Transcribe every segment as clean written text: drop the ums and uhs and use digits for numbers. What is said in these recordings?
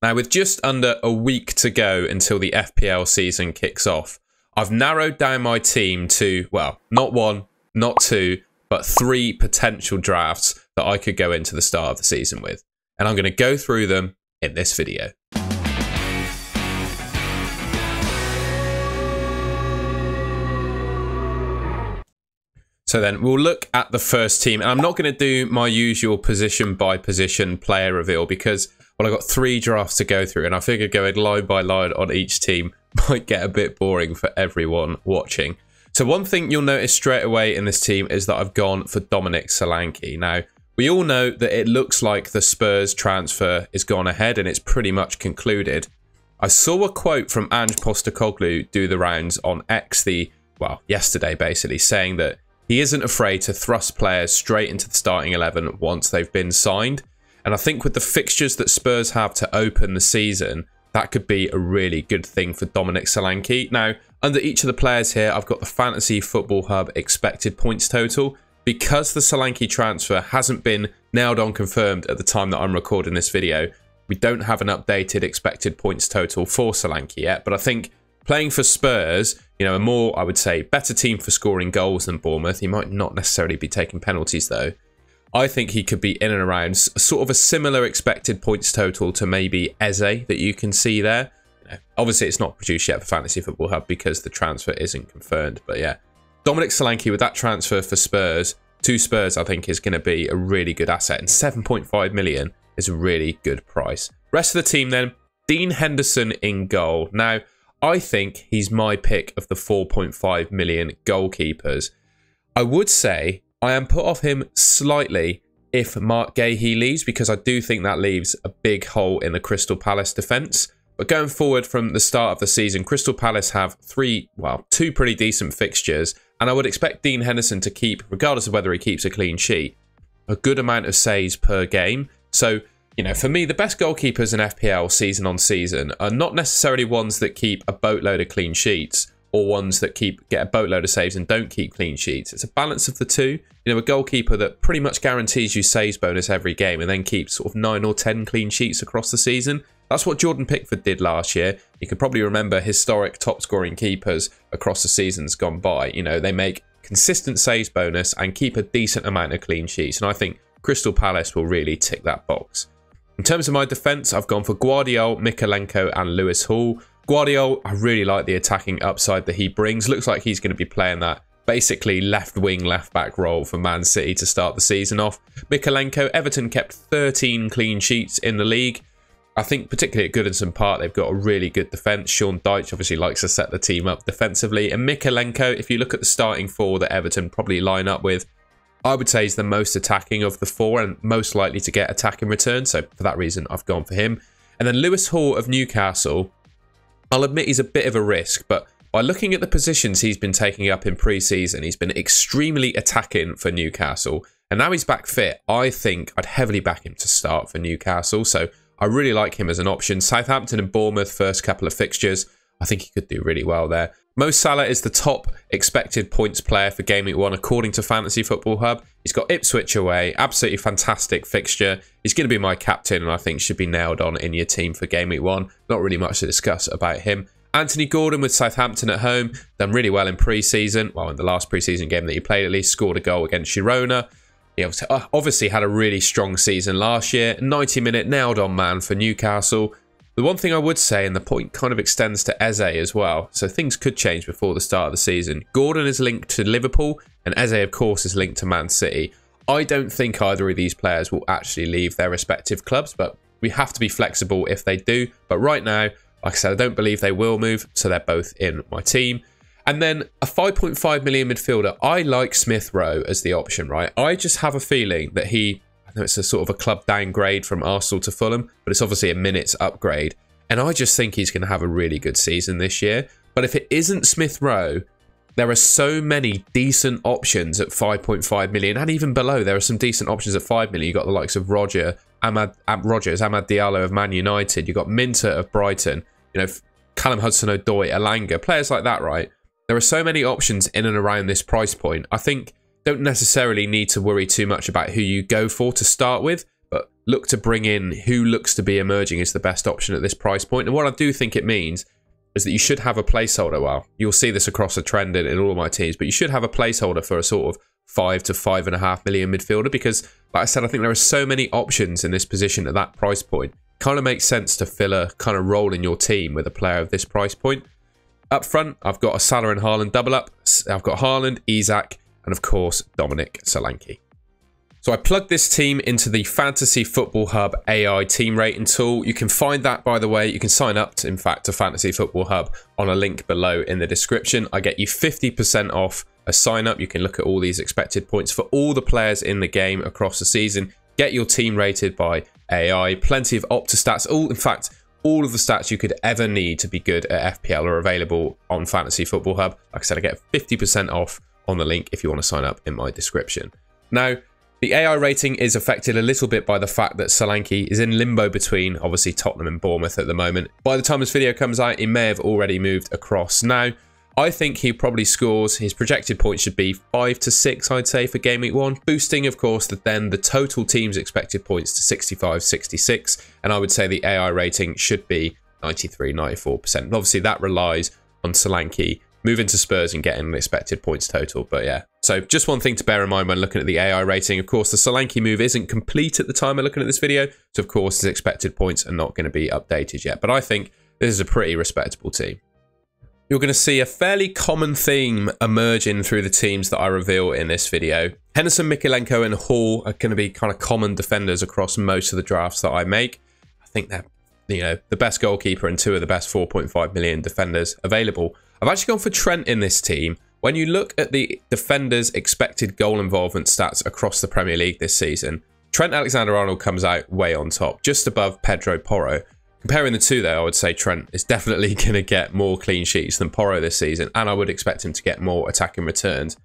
Now, with just under a week to go until the FPL season kicks off, I've narrowed down my team to, well, not one, not two, but three potential drafts that I could go into the start of the season with. And I'm going to go through them in this video. So then we'll look at the first team. And I'm not going to do my usual position by position player reveal because, well, I've got three drafts to go through. And I figured going line by line on each team might get a bit boring for everyone watching. So one thing you'll notice straight away in this team is that I've gone for Dominic Solanke. Now, we all know that it looks like the Spurs transfer is gone ahead and it's pretty much concluded. I saw a quote from Ange Postecoglou do the rounds on X yesterday basically, saying that he isn't afraid to thrust players straight into the starting 11 once they've been signed. And I think with the fixtures that Spurs have to open the season, that could be a really good thing for Dominic Solanke. Now, under each of the players here, I've got the Fantasy Football Hub expected points total. Because the Solanke transfer hasn't been nailed on confirmed at the time that I'm recording this video, we don't have an updated expected points total for Solanke yet. But I think playing for Spurs, you know, a more, I would say, better team for scoring goals than Bournemouth. He might not necessarily be taking penalties though. I think he could be in and around sort of a similar expected points total to maybe Eze that you can see there. Obviously, it's not produced yet for Fantasy Football Hub because the transfer isn't confirmed. But yeah, Dominic Solanke with that transfer for Spurs, to Spurs, I think is going to be a really good asset. And 7.5 million is a really good price. Rest of the team then, Dean Henderson in goal. Now, I think he's my pick of the 4.5 million goalkeepers. I would say I am put off him slightly if Mark Gahey leaves because I do think that leaves a big hole in the Crystal Palace defence. But going forward from the start of the season, Crystal Palace have two pretty decent fixtures. And I would expect Dean Henderson to keep, regardless of whether he keeps a clean sheet, a good amount of saves per game. So, you know, for me, the best goalkeepers in FPL season on season are not necessarily ones that keep a boatload of clean sheets or ones that get a boatload of saves and don't keep clean sheets. It's a balance of the two. You know, a goalkeeper that pretty much guarantees you saves bonus every game and then keeps sort of 9 or 10 clean sheets across the season. That's what Jordan Pickford did last year. You can probably remember historic top scoring keepers across the seasons gone by. You know, they make consistent saves bonus and keep a decent amount of clean sheets. And I think Crystal Palace will really tick that box. In terms of my defence, I've gone for Guardiola, Mykolenko and Lewis Hall. Guardiola, I really like the attacking upside that he brings. Looks like he's going to be playing that basically left wing, left back role for Man City to start the season off. Mykolenko, Everton kept 13 clean sheets in the league. I think particularly at Goodison Park, they've got a really good defence. Sean Dyche obviously likes to set the team up defensively. And Mykolenko, if you look at the starting four that Everton probably line up with, I would say he's the most attacking of the four and most likely to get attack in return. So for that reason, I've gone for him. And then Lewis Hall of Newcastle, I'll admit he's a bit of a risk, but by looking at the positions he's been taking up in pre-season, he's been extremely attacking for Newcastle. And now he's back fit, I think I'd heavily back him to start for Newcastle. So I really like him as an option. Southampton and Bournemouth, first couple of fixtures. I think he could do really well there. Mo Salah is the top expected points player for Game Week 1 according to Fantasy Football Hub. He's got Ipswich away. Absolutely fantastic fixture. He's going to be my captain and I think should be nailed on in your team for Game Week 1. Not really much to discuss about him. Anthony Gordon with Southampton at home. Done really well in pre-season. Well, in the last pre-season game that he played at least. Scored a goal against Girona. He obviously had a really strong season last year. 90-minute nailed-on man for Newcastle. The one thing I would say, and the point kind of extends to Eze as well, so things could change before the start of the season. Gordon is linked to Liverpool, and Eze, of course, is linked to Man City. I don't think either of these players will actually leave their respective clubs, but we have to be flexible if they do. But right now, like I said, I don't believe they will move, so they're both in my team. And then a 5.5 million midfielder. I like Smith Rowe as the option, right? I just have a feeling that I know it's a sort of a club downgrade from Arsenal to Fulham, but it's obviously a minutes upgrade. And I just think he's going to have a really good season this year. But if it isn't Smith Rowe, there are so many decent options at 5.5 million and even below. There are some decent options at 5 million. You've got the likes of Amad Diallo of Man United. You've got Minter of Brighton. You know, Callum Hudson-Odoi, Elanga, players like that, right? There are so many options in and around this price point. I think don't necessarily need to worry too much about who you go for to start with, but look to bring in who looks to be emerging as the best option at this price point. And what I do think it means is that you should have a placeholder. Well, you'll see this across a trend in all of my teams, but you should have a placeholder for a sort of 5 to 5.5 million midfielder, because, like I said, I think there are so many options in this position at that price point. Kind of makes sense to fill a kind of role in your team with a player of this price point. Up front, I've got a Salah and Haaland double up. I've got Haaland, Isak, and of course, Dominic Solanke. So I plugged this team into the Fantasy Football Hub AI team rating tool. You can find that, by the way, you can sign up to, in fact, to Fantasy Football Hub on a link below in the description. I get you 50% off a sign up. You can look at all these expected points for all the players in the game across the season. Get your team rated by AI. Plenty of Opta stats. In fact, all of the stats you could ever need to be good at FPL are available on Fantasy Football Hub. Like I said, I get 50% off on the link if you want to sign up in my description. Now, the AI rating is affected a little bit by the fact that Solanke is in limbo between, obviously, Tottenham and Bournemouth at the moment. By the time this video comes out, he may have already moved across. Now, I think he probably scores, his projected points should be 5 to 6, I'd say, for game week 1. Boosting, of course, then the total team's expected points to 65, 66. And I would say the AI rating should be 93, 94%. And obviously, that relies on Solanke moving to Spurs and getting an expected points total. But yeah, so just one thing to bear in mind when looking at the AI rating. Of course, the Solanke move isn't complete at the time of looking at this video. So, of course, his expected points are not going to be updated yet. But I think this is a pretty respectable team. You're going to see a fairly common theme emerging through the teams that I reveal in this video. Henderson, Mykolenko, and Hall are going to be kind of common defenders across most of the drafts that I make. I think they're, the best goalkeeper and 2 of the best 4.5 million defenders available. I've actually gone for Trent in this team. When you look at the defenders' expected goal involvement stats across the Premier League this season, Trent Alexander-Arnold comes out way on top, just above Pedro Porro. Comparing the two, though, I would say Trent is definitely going to get more clean sheets than Porro this season, and I would expect him to get more attacking returns.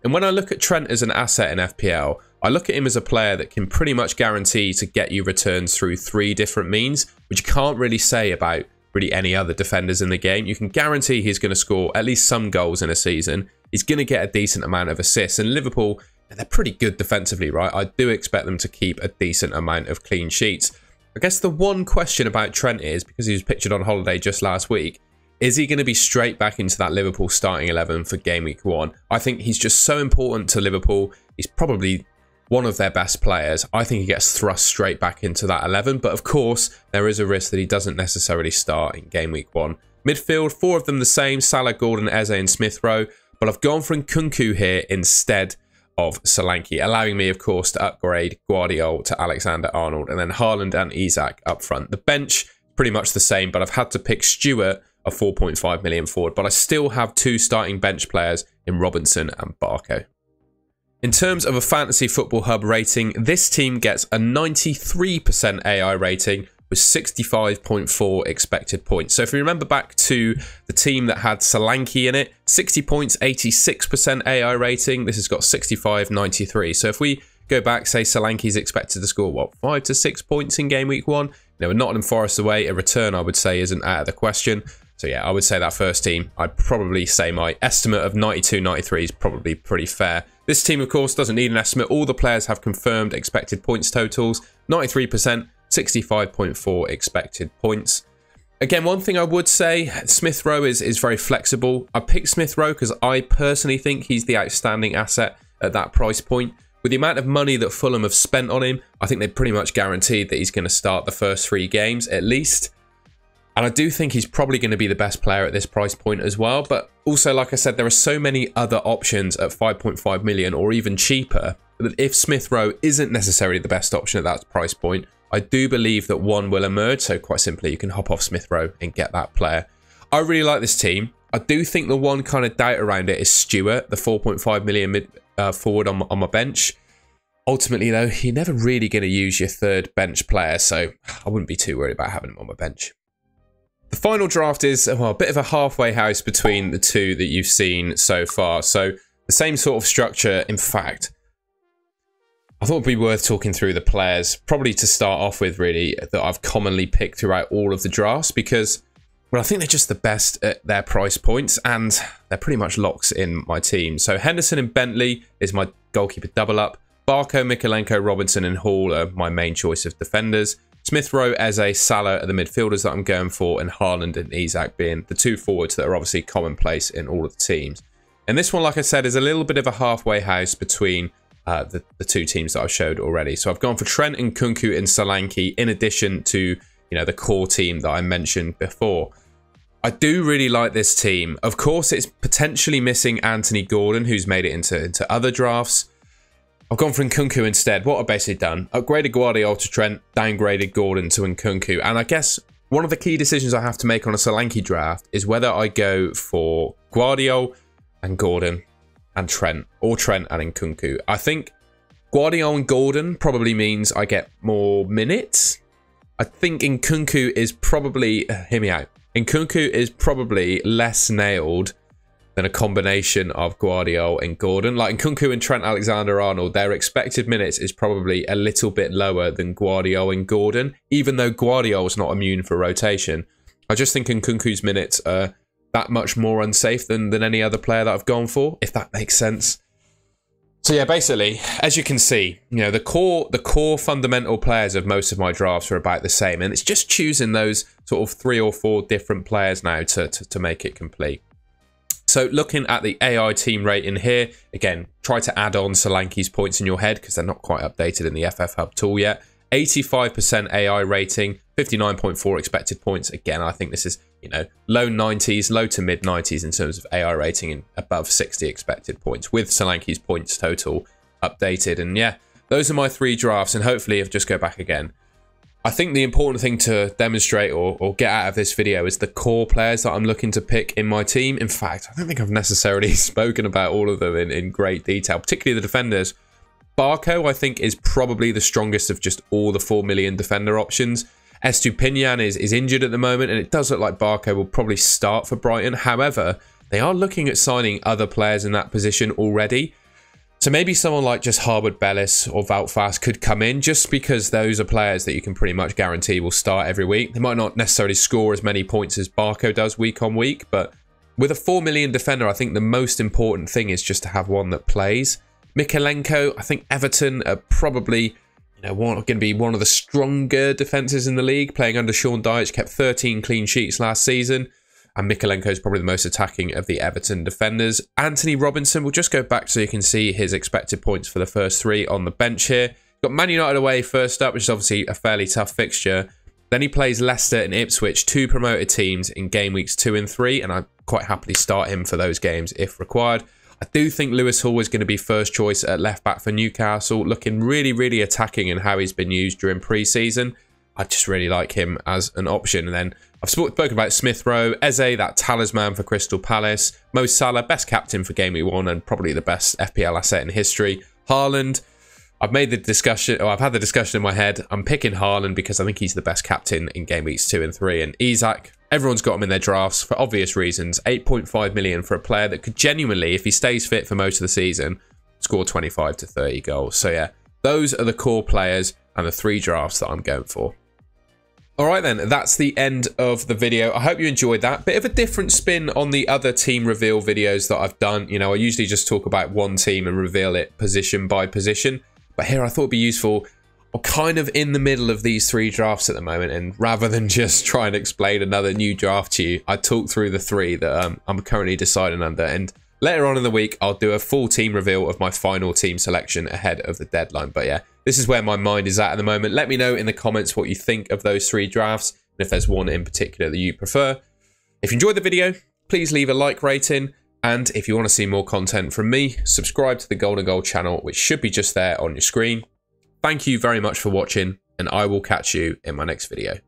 And when I look at Trent as an asset in FPL, I look at him as a player that can pretty much guarantee to get you returns through 3 different means, which you can't really say about really any other defenders in the game. You can guarantee he's going to score at least some goals in a season. He's going to get a decent amount of assists. And Liverpool, they're pretty good defensively, right? I do expect them to keep a decent amount of clean sheets. I guess the one question about Trent is, because he was pictured on holiday just last week, is he going to be straight back into that Liverpool starting 11 for game week 1? I think he's just so important to Liverpool. He's probably one of their best players. I think he gets thrust straight back into that 11. But of course, there is a risk that he doesn't necessarily start in game week 1. Midfield, 4 of them the same: Salah, Gordon, Eze, and Smith Rowe. But I've gone for Nkunku here instead of Solanke, allowing me, of course, to upgrade Guardiola to Alexander-Arnold, and then Haaland and Isak up front. The bench, pretty much the same, but I've had to pick Stewart, a 4.5 million forward, but I still have 2 starting bench players in Robinson and Barco. In terms of a Fantasy Football Hub rating, this team gets a 93% AI rating with 65.4 expected points. So if you remember back to the team that had Solanke in it, 60 points, 86% AI rating. This has got 65, 93. So if we go back, say Solanke's expected to score, what, 5 to 6 points in game week 1? We're Nottingham Forest away. A return, I would say, isn't out of the question. So yeah, I would say that first team, I'd probably say my estimate of 92, 93 is probably pretty fair. This team, of course, doesn't need an estimate. All the players have confirmed expected points totals, 93%, 65.4 expected points. Again, one thing I would say, Smith Rowe is very flexible. I picked Smith Rowe because I personally think he's the outstanding asset at that price point. With the amount of money that Fulham have spent on him, I think they pretty much guaranteed that he's going to start the first 3 games at least. And I do think he's probably going to be the best player at this price point as well. But also, like I said, there are so many other options at 5.5 million or even cheaper that if Smith Rowe isn't necessarily the best option at that price point, I do believe that one will emerge. So quite simply, you can hop off Smith Rowe and get that player. I really like this team. I do think the one kind of doubt around it is Stewart, the 4.5 million forward on my bench. Ultimately, though, you're never really going to use your third bench player, so I wouldn't be too worried about having him on my bench. The final draft is a bit of a halfway house between the two that you've seen so far. So the same sort of structure. In fact, I thought it'd be worth talking through the players, probably to start off with, really, that I've commonly picked throughout all of the drafts, because, well, I think they're just the best at their price points, and they're pretty much locks in my team. So Henderson and Bentley is my goalkeeper double up. Barco, Mikalenko, Robinson and Hall are my main choice of defenders. Smith Rowe, Eze, Salah are the midfielders that I'm going for, and Haaland and Isak being the two forwards that are obviously commonplace in all of the teams. And this one, like I said, is a little bit of a halfway house between the two teams that I've showed already. So I've gone for Trent and Nkunku and Solanke in addition to, the core team that I mentioned before. I do really like this team. Of course, it's potentially missing Anthony Gordon, who's made it into other drafts. I've gone for Nkunku instead. What I've basically done, upgraded Guardiola to Trent, downgraded Gordon to Nkunku. And I guess one of the key decisions I have to make on a Solanke draft is whether I go for Guardiola and Gordon and Trent, or Trent and Nkunku. I think Guardiola and Gordon probably means I get more minutes. I think Nkunku is probably, hear me out, Nkunku is probably less nailed than a combination of Guardiola and Gordon. Like Nkunku and Trent Alexander-Arnold, their expected minutes is probably a little bit lower than Guardiola and Gordon, even though Guardiola's not immune for rotation. I just think Nkunku's minutes are that much more unsafe than any other player that I've gone for, if that makes sense. So yeah, basically, as you can see, the core fundamental players of most of my drafts are about the same, and it's just choosing those sort of 3 or 4 different players now to make it complete. So looking at the AI team rating here, again, try to add on Solanke's points in your head because they're not quite updated in the FF Hub tool yet. 85% AI rating, 59.4 expected points. Again, I think this is, low 90s, low to mid 90s in terms of AI rating and above 60 expected points with Solanke's points total updated. And yeah, those are my 3 drafts, and hopefully if just go back again. I think the important thing to demonstrate or get out of this video is the core players that I'm looking to pick in my team. In fact, I don't think I've necessarily spoken about all of them in great detail, particularly the defenders. Barco, I think, is probably the strongest of just all the 4 million defender options. Estupinian is injured at the moment, and it does look like Barco will probably start for Brighton. However, they are looking at signing other players in that position already. So maybe someone like just Harwood Bellis or Wout Faes could come in, just because those are players that you can pretty much guarantee will start every week. They might not necessarily score as many points as Barco does week on week, but with a 4 million defender, I think the most important thing is just to have one that plays. Mikalenko, I think Everton are probably going to be one of the stronger defences in the league, playing under Sean Dyche, kept 13 clean sheets last season. And Mikalenko is probably the most attacking of the Everton defenders. Anthony Robinson, we'll just go back so you can see his expected points for the first 3 on the bench here. Got Man United away first up, which is obviously a fairly tough fixture. Then he plays Leicester and Ipswich, 2 promoted teams in game weeks 2 and 3, and I'd quite happily start him for those games if required. I do think Lewis Hall is going to be first choice at left back for Newcastle, looking really, really attacking in how he's been used during pre-season. I just really like him as an option. And then I've spoken about Smith Rowe, Eze, that talisman for Crystal Palace, Mo Salah, best captain for game week 1 and probably the best FPL asset in history. Haaland, I've had the discussion in my head. I'm picking Haaland because I think he's the best captain in game weeks 2 and 3. And Isak, everyone's got him in their drafts for obvious reasons. 8.5 million for a player that could genuinely, if he stays fit for most of the season, score 25 to 30 goals. So yeah, those are the core players and the 3 drafts that I'm going for. Alright then, that's the end of the video. I hope you enjoyed that. Bit of a different spin on the other team reveal videos that I've done. I usually just talk about one team and reveal it position by position. But here I thought it'd be useful. We're kind of in the middle of these 3 drafts at the moment, and rather than just try and explain another new draft to you, I talk through the 3 that I'm currently deciding under. And later on in the week, I'll do a full team reveal of my final team selection ahead of the deadline. But yeah, this is where my mind is at the moment. Let me know in the comments what you think of those 3 drafts, and if there's one in particular that you prefer. If you enjoyed the video, please leave a like rating. And if you want to see more content from me, subscribe to the Golden Goal channel, which should be just there on your screen. Thank you very much for watching, and I will catch you in my next video.